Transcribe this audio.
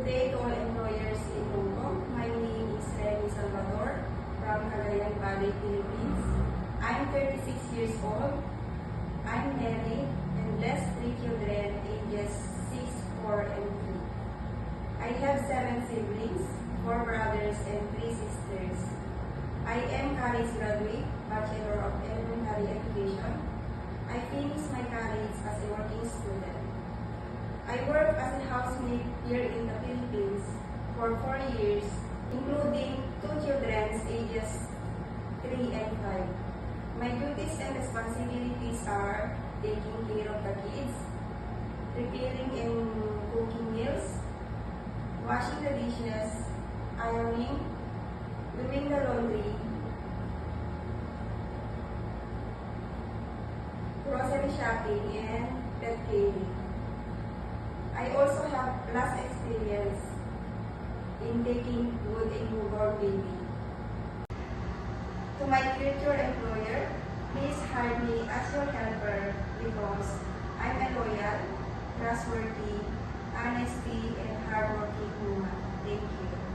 Good day to all employers in Hong Kong. My name is Remy Salvador from Cagayan Valley, Philippines. I'm 36 years old. I'm married and blessed 3 children ages 6, 4, and 3. I have 7 siblings, 4 brothers and 3 sisters. I am college graduate, Bachelor of Elementary Education. I finished my college as a working student. I work as a housemaid here in the Philippines for 4 years, including 2 children ages 3 and 5. My duties and responsibilities are taking care of the kids, preparing and cooking meals, washing the dishes, ironing, doing the laundry, grocery shopping, and pet caring. I also have vast experience in taking good a newborn baby. To my future employer, please hire me as your helper because I'm a loyal, trustworthy, honesty, and hardworking woman. Thank you.